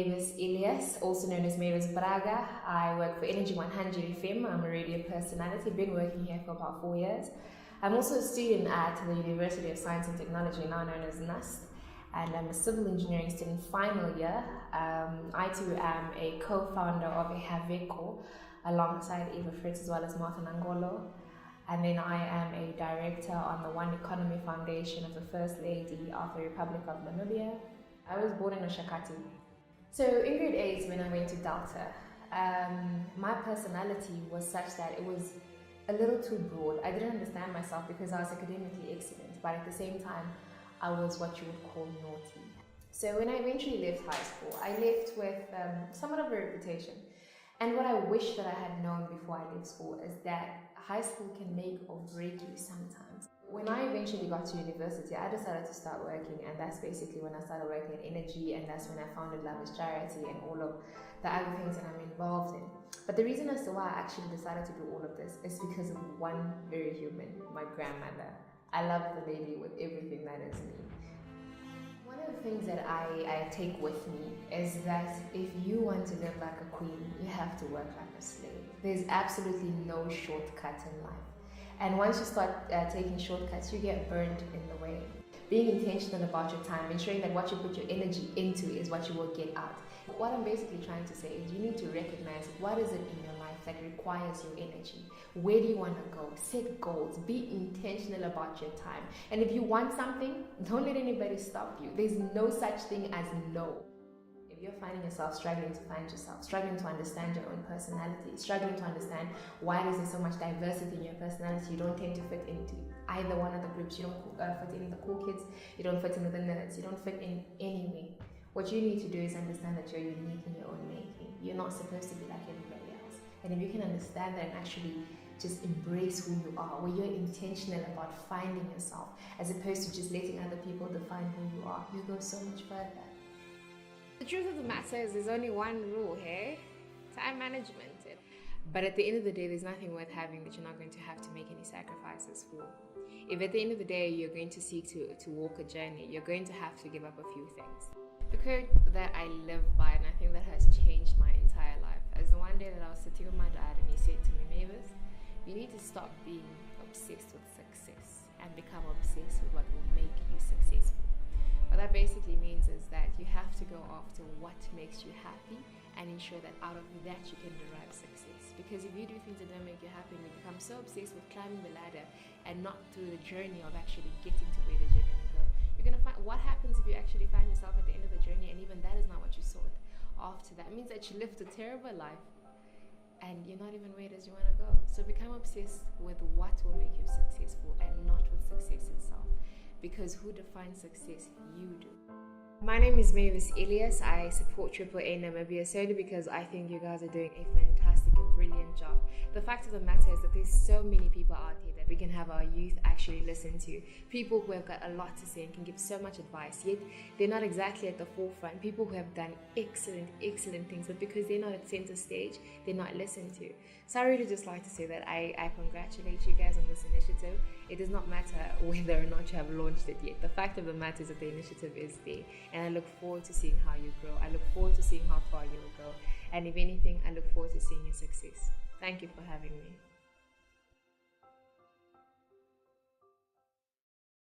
Mavis Elias, also known as Mavis BRAGA. I work for Energy 100 FM. I'm a radio personality. Been working here for about 4 years. I'm also a student at the University of Science and Technology, now known as NUST, and I'm a civil engineering student final year. I too am a co-founder of Ehaveco alongside Eva Fritz as well as Martha Nangolo. And then I am a director on the One Economy Foundation of the First Lady of the Republic of Namibia. I was born in Oshakati. So in grade 8, when I went to Delta, my personality was such that it was a little too broad. I didn't understand myself because I was academically excellent, but at the same time, I was what you would call naughty. So when I eventually left high school, I left with somewhat of a reputation. And what I wish that I had known before I left school is that high school can make or break you sometimes. When I eventually got to university, I decided to start working, and that's basically when I started working in energy, and that's when I founded Love is Charity and all of the other things that I'm involved in. But the reason as to why I actually decided to do all of this is because of one very human, my grandmother. I love the lady with everything that is me. One of the things that I take with me is that if you want to live like a queen, you have to work like a slave. There's absolutely no shortcut in life. And once you start taking shortcuts, you get burned in the way. Being intentional about your time, ensuring that what you put your energy into is what you will get out. What I'm basically trying to say is you need to recognize what is it in your life that requires your energy. Where do you want to go? Set goals. Be intentional about your time. And if you want something, don't let anybody stop you. There's no such thing as no. If you're finding yourself struggling to find yourself, struggling to understand your own personality, struggling to understand why there's so much diversity in your personality, you don't tend to fit into either one of the groups, you don't fit in with the cool kids, you don't fit in with the nerds, you don't fit in anyway. What you need to do is understand that you're unique in your own making. You're not supposed to be like everybody else. And if you can understand that and actually just embrace who you are, where you're intentional about finding yourself, as opposed to just letting other people define who you are, you go so much further. The truth of the matter is there's only one rule here, time management. But at the end of the day, there's nothing worth having that you're not going to have to make any sacrifices for. If at the end of the day you're going to seek to walk a journey, you're going to have to give up a few things. The quote that I live by, and I think that has changed my entire life, is the one day that I was sitting with my dad and he said to me, Mavis, you need to stop being obsessed with success and become obsessed with what will make you successful. What that basically means is that you have to go after what makes you happy and ensure that out of that you can derive success. Because if you do things that don't make you happy and you become so obsessed with climbing the ladder and not through the journey of actually getting to where it is you're going to go, you're going to find what happens if you actually find yourself at the end of the journey and even that is not what you sought. After that, it means that you lived a terrible life and you're not even where it is you want to go. So become obsessed with what will make you successful and not with success itself. Because who defines success? You do. My name is Mavis Elias. I support AAA Namibia solely because I think you guys are doing a fantastic and brilliant job. The fact of the matter is that there's so many people out here that we can have our youth actually listen to. People who have got a lot to say and can give so much advice, yet they're not exactly at the forefront. People who have done excellent things, but because they're not at center stage, they're not listened to. So I really just like to say that I congratulate you guys on this initiative. It does not matter whether or not you have launched it yet. The fact of the matter is that the initiative is there. And I look forward to seeing how you grow. I look forward to seeing how far you will go. And if anything, I look forward to seeing your success. Thank you for having me.